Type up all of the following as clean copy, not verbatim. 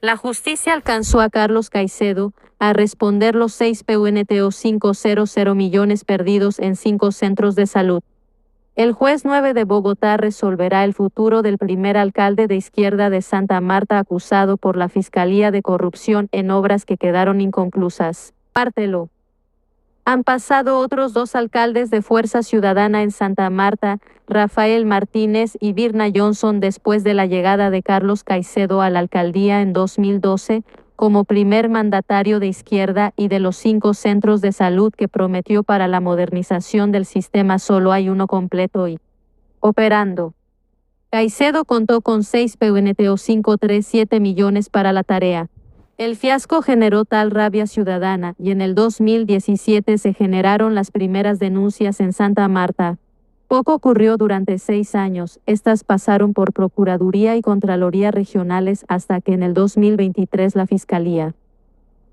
La justicia alcanzó a Carlos Caicedo a responder los 6 PUNTO 500 millones perdidos en 5 centros de salud. El juez 9 de Bogotá resolverá el futuro del primer alcalde de izquierda de Santa Marta acusado por la Fiscalía de corrupción en obras que quedaron inconclusas. Pártelo. Han pasado otros 2 alcaldes de Fuerza Ciudadana en Santa Marta, Rafael Martínez y Virna Johnson, después de la llegada de Carlos Caicedo a la alcaldía en 2012, como primer mandatario de izquierda, y de los 5 centros de salud que prometió para la modernización del sistema solo hay uno completo y operando. Caicedo contó con 6 PUNTO 537 millones para la tarea. El fiasco generó tal rabia ciudadana y en el 2017 se generaron las primeras denuncias en Santa Marta. Poco ocurrió durante 6 años, estas pasaron por Procuraduría y Contraloría regionales hasta que en el 2023 la Fiscalía,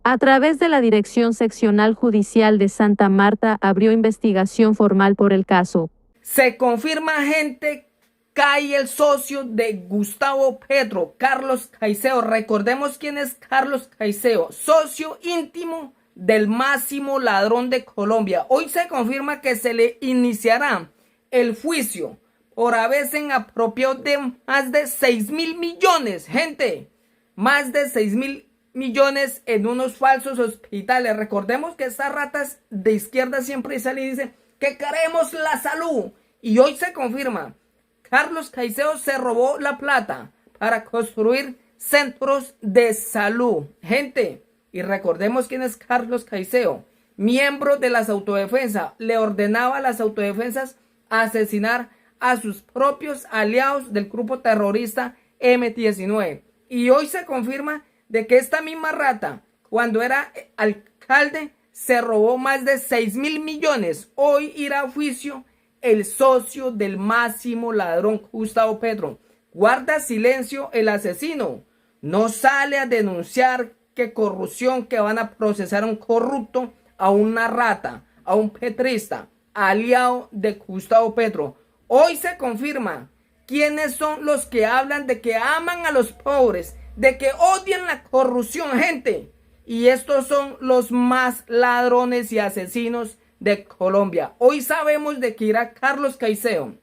a través de la Dirección Seccional Judicial de Santa Marta, abrió investigación formal por el caso. Se confirma, gente, cae el socio de Gustavo Petro, Carlos Caicedo. Recordemos quién es Carlos Caicedo, socio íntimo del máximo ladrón de Colombia. Hoy se confirma que se le iniciará el juicio por haberse apropiado de más de 6.000 millones, gente, más de 6.000 millones en unos falsos hospitales. Recordemos que estas ratas de izquierda siempre salen y dicen que queremos la salud, y hoy se confirma. Carlos Caicedo se robó la plata para construir centros de salud. Gente, y recordemos quién es Carlos Caicedo, miembro de las autodefensas. Le ordenaba a las autodefensas asesinar a sus propios aliados del grupo terrorista M-19. Y hoy se confirma de que esta misma rata, cuando era alcalde, se robó más de 6.000 millones. Hoy irá a juicio el socio del máximo ladrón, Gustavo Petro. Guarda silencio el asesino. No sale a denunciar que corrupción, que van a procesar a un corrupto, a una rata, a un petrista, aliado de Gustavo Petro. Hoy se confirma quiénes son los que hablan de que aman a los pobres, de que odian la corrupción, gente. Y estos son los más ladrones y asesinos de Colombia. Hoy sabemos de que irá Carlos Caicedo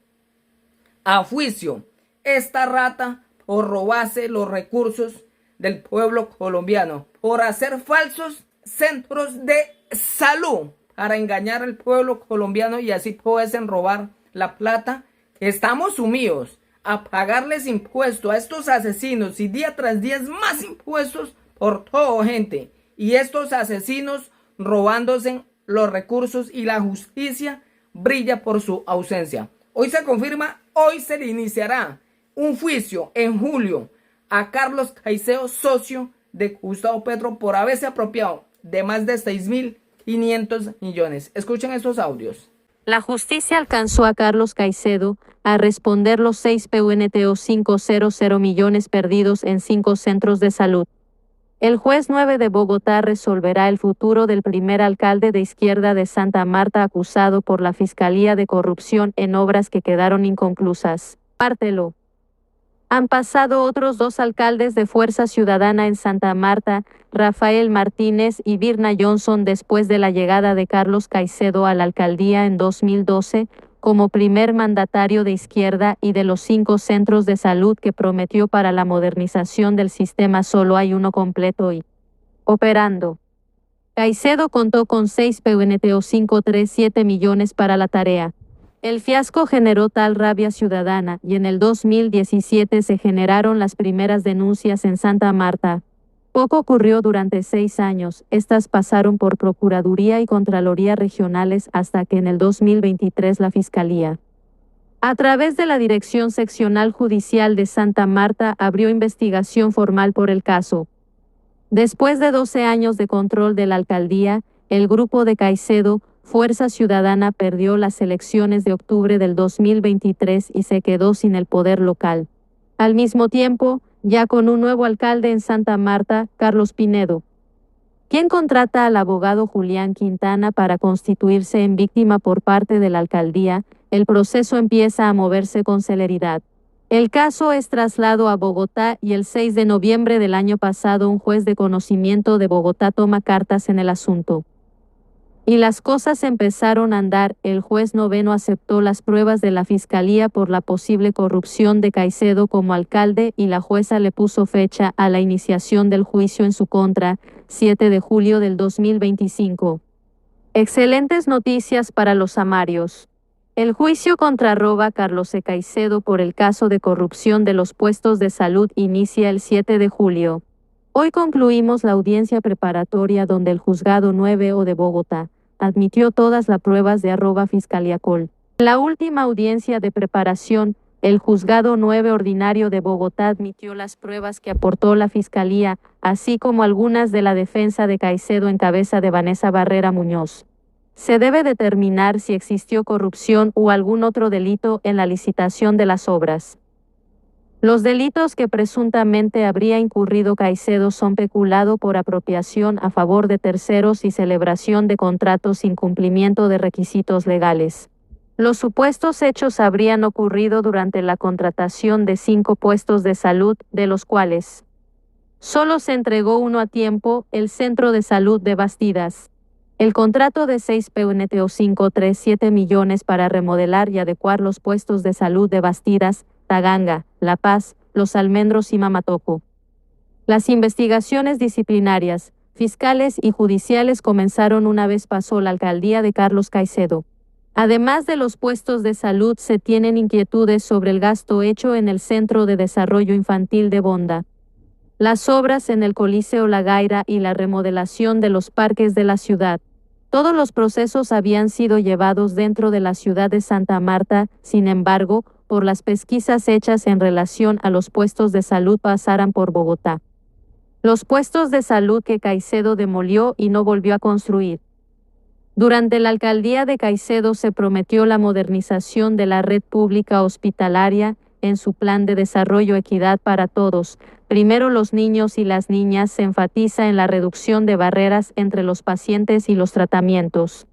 a juicio, esta rata, por robarse los recursos del pueblo colombiano, por hacer falsos centros de salud para engañar al pueblo colombiano y así pueden robar la plata. Estamos sumidos a pagarles impuestos a estos asesinos y día tras día es más impuestos por todo, gente. Y estos asesinos robándose los recursos, y la justicia brilla por su ausencia. Hoy se confirma, hoy se le iniciará un juicio en julio a Carlos Caicedo, socio de Gustavo Petro, por haberse apropiado de más de 6.500 millones. Escuchen estos audios. La justicia alcanzó a Carlos Caicedo a responder los 6 PUNTO 500 millones perdidos en 5 centros de salud. El juez 9 de Bogotá resolverá el futuro del primer alcalde de izquierda de Santa Marta acusado por la Fiscalía de corrupción en obras que quedaron inconclusas. Pártelo. Han pasado otros 2 alcaldes de Fuerza Ciudadana en Santa Marta, Rafael Martínez y Virna Johnson, después de la llegada de Carlos Caicedo a la alcaldía en 2012, como primer mandatario de izquierda, y de los 5 centros de salud que prometió para la modernización del sistema solo hay uno completo y operando. Caicedo contó con 6 PUNTO 537 millones para la tarea. El fiasco generó tal rabia ciudadana y en el 2017 se generaron las primeras denuncias en Santa Marta. Poco ocurrió durante 6 años, estas pasaron por Procuraduría y Contraloría regionales hasta que en el 2023 la Fiscalía, a través de la Dirección Seccional Judicial de Santa Marta, abrió investigación formal por el caso. Después de 12 años de control de la alcaldía, el grupo de Caicedo, Fuerza Ciudadana, perdió las elecciones de octubre del 2023 y se quedó sin el poder local. Al mismo tiempo, ya con un nuevo alcalde en Santa Marta, Carlos Pinedo, quien contrata al abogado Julián Quintana para constituirse en víctima por parte de la alcaldía, el proceso empieza a moverse con celeridad. El caso es trasladado a Bogotá y el 6 de noviembre del año pasado un juez de conocimiento de Bogotá toma cartas en el asunto. Y las cosas empezaron a andar. El juez noveno aceptó las pruebas de la fiscalía por la posible corrupción de Caicedo como alcalde y la jueza le puso fecha a la iniciación del juicio en su contra, 7 de julio del 2025. Excelentes noticias para los amarios. El juicio contra Carlos E. Caicedo por el caso de corrupción de los puestos de salud inicia el 7 de julio. Hoy concluimos la audiencia preparatoria donde el juzgado 9O de Bogotá admitió todas las pruebas de Fiscalía Col. En la última audiencia de preparación, el juzgado 9 ordinario de Bogotá admitió las pruebas que aportó la Fiscalía, así como algunas de la defensa de Caicedo en cabeza de Vanessa Barrera Muñoz. Se debe determinar si existió corrupción o algún otro delito en la licitación de las obras. Los delitos que presuntamente habría incurrido Caicedo son peculado por apropiación a favor de terceros y celebración de contratos sin cumplimiento de requisitos legales. Los supuestos hechos habrían ocurrido durante la contratación de 5 puestos de salud, de los cuales solo se entregó uno a tiempo, el Centro de Salud de Bastidas. El contrato de 6 PUNTO 537 millones para remodelar y adecuar los puestos de salud de Bastidas, Taganga, La Paz, Los Almendros y Mamatoco. Las investigaciones disciplinarias, fiscales y judiciales comenzaron una vez pasó la alcaldía de Carlos Caicedo. Además de los puestos de salud, se tienen inquietudes sobre el gasto hecho en el Centro de Desarrollo Infantil de Bonda, las obras en el Coliseo La Gaira y la remodelación de los parques de la ciudad. Todos los procesos habían sido llevados dentro de la ciudad de Santa Marta, sin embargo, por las pesquisas hechas en relación a los puestos de salud pasaran por Bogotá. Los puestos de salud que Caicedo demolió y no volvió a construir. Durante la alcaldía de Caicedo se prometió la modernización de la red pública hospitalaria en su plan de desarrollo equidad para todos. Primero los niños y las niñas se enfatiza en la reducción de barreras entre los pacientes y los tratamientos.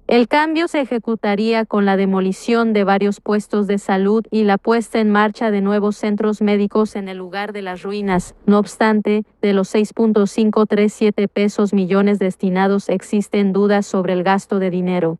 El cambio se ejecutaría con la demolición de varios puestos de salud y la puesta en marcha de nuevos centros médicos en el lugar de las ruinas. No obstante, de los 6.537 millones destinados existen dudas sobre el gasto de dinero.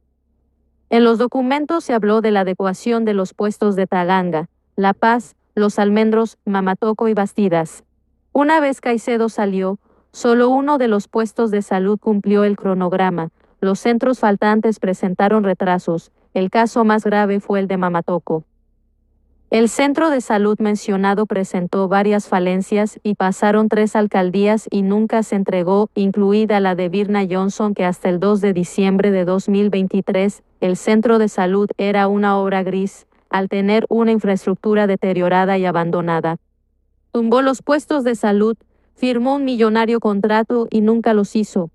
En los documentos se habló de la adecuación de los puestos de Taganga, La Paz, Los Almendros, Mamatoco y Bastidas. Una vez Caicedo salió, solo uno de los puestos de salud cumplió el cronograma. Los centros faltantes presentaron retrasos. El caso más grave fue el de Mamatoco. El centro de salud mencionado presentó varias falencias y pasaron 3 alcaldías y nunca se entregó, incluida la de Virna Johnson, que hasta el 2 de diciembre de 2023, el centro de salud era una obra gris, al tener una infraestructura deteriorada y abandonada. Tumbó los puestos de salud, firmó un millonario contrato y nunca los hizo.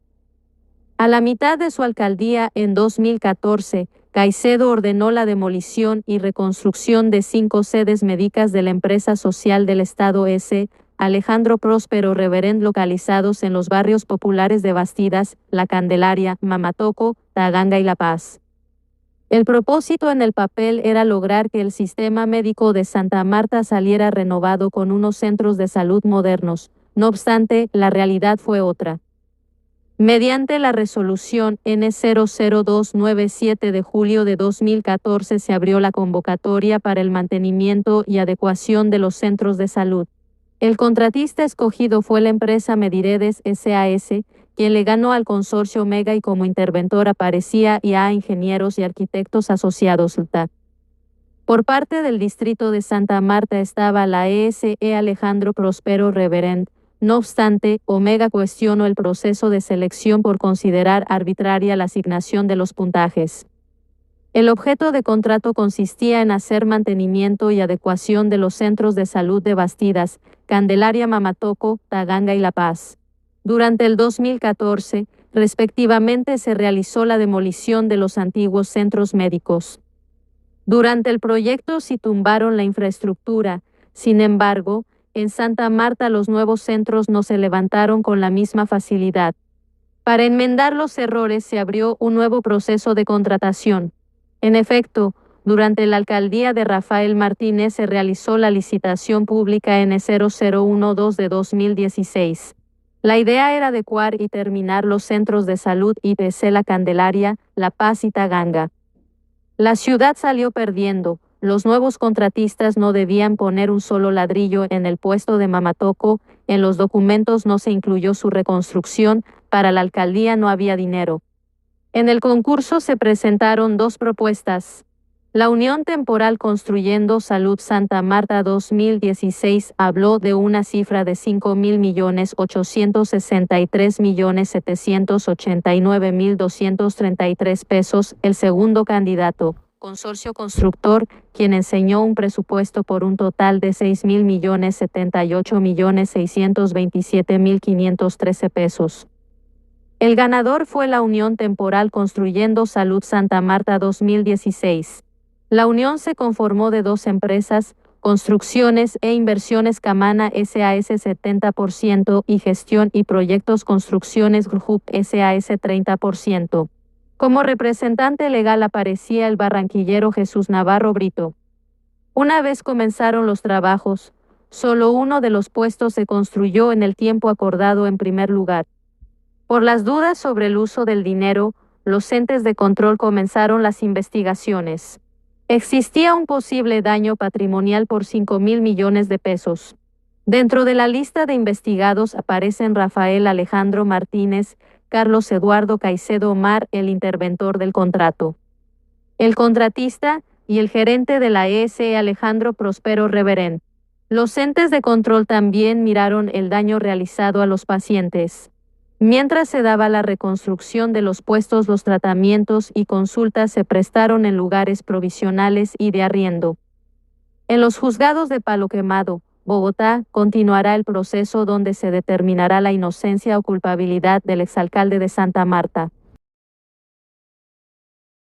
A la mitad de su alcaldía, en 2014, Caicedo ordenó la demolición y reconstrucción de 5 sedes médicas de la empresa social del Estado S. Alejandro Próspero Reverend localizados en los barrios populares de Bastidas, La Candelaria, Mamatoco, Taganga y La Paz. El propósito en el papel era lograr que el sistema médico de Santa Marta saliera renovado con unos centros de salud modernos. No obstante, la realidad fue otra. Mediante la resolución N00297 de julio de 2014 se abrió la convocatoria para el mantenimiento y adecuación de los centros de salud. El contratista escogido fue la empresa Mediredes SAS, quien le ganó al consorcio Omega y como interventor aparecía IA Ingenieros y Arquitectos Asociados LTA. Por parte del distrito de Santa Marta estaba la ESE Alejandro Próspero Reverend. No obstante, Omega cuestionó el proceso de selección por considerar arbitraria la asignación de los puntajes. El objeto de contrato consistía en hacer mantenimiento y adecuación de los centros de salud de Bastidas, Candelaria, Mamatoco, Taganga y La Paz. Durante el 2014, respectivamente, se realizó la demolición de los antiguos centros médicos. Durante el proyecto se tumbaron la infraestructura, sin embargo, en Santa Marta los nuevos centros no se levantaron con la misma facilidad. Para enmendar los errores se abrió un nuevo proceso de contratación. En efecto, Durante la alcaldía de Rafael Martínez se realizó la licitación pública N0012 de 2016. La idea era adecuar y terminar los centros de salud IPC La Candelaria, La Paz y Taganga. La ciudad salió perdiendo. Los nuevos contratistas no debían poner un solo ladrillo en el puesto de Mamatoco. En los documentos no se incluyó su reconstrucción. Para la alcaldía no había dinero. En el concurso se presentaron dos propuestas. La Unión Temporal Construyendo Salud Santa Marta 2016 habló de una cifra de 5.863.789.233 pesos. El segundo candidato, Consorcio Constructor, quien enseñó un presupuesto por un total de 6.078.627.513 pesos. El ganador fue la Unión Temporal Construyendo Salud Santa Marta 2016. La unión se conformó de dos empresas, Construcciones e Inversiones Camana SAS 70% y Gestión y Proyectos Construcciones Group SAS 30%. Como representante legal aparecía el barranquillero Jesús Navarro Brito. Una vez comenzaron los trabajos, solo uno de los puestos se construyó en el tiempo acordado en primer lugar. Por las dudas sobre el uso del dinero, los entes de control comenzaron las investigaciones. Existía un posible daño patrimonial por 5.000 millones de pesos. Dentro de la lista de investigados aparecen Rafael Alejandro Martínez, Carlos Eduardo Caicedo Omar, el interventor del contrato, el contratista y el gerente de la ESE Alejandro Prospero Reverén. Los entes de control también miraron el daño realizado a los pacientes. Mientras se daba la reconstrucción de los puestos, los tratamientos y consultas se prestaron en lugares provisionales y de arriendo. En los juzgados de Palo Quemado, Bogotá, continuará el proceso donde se determinará la inocencia o culpabilidad del exalcalde de Santa Marta.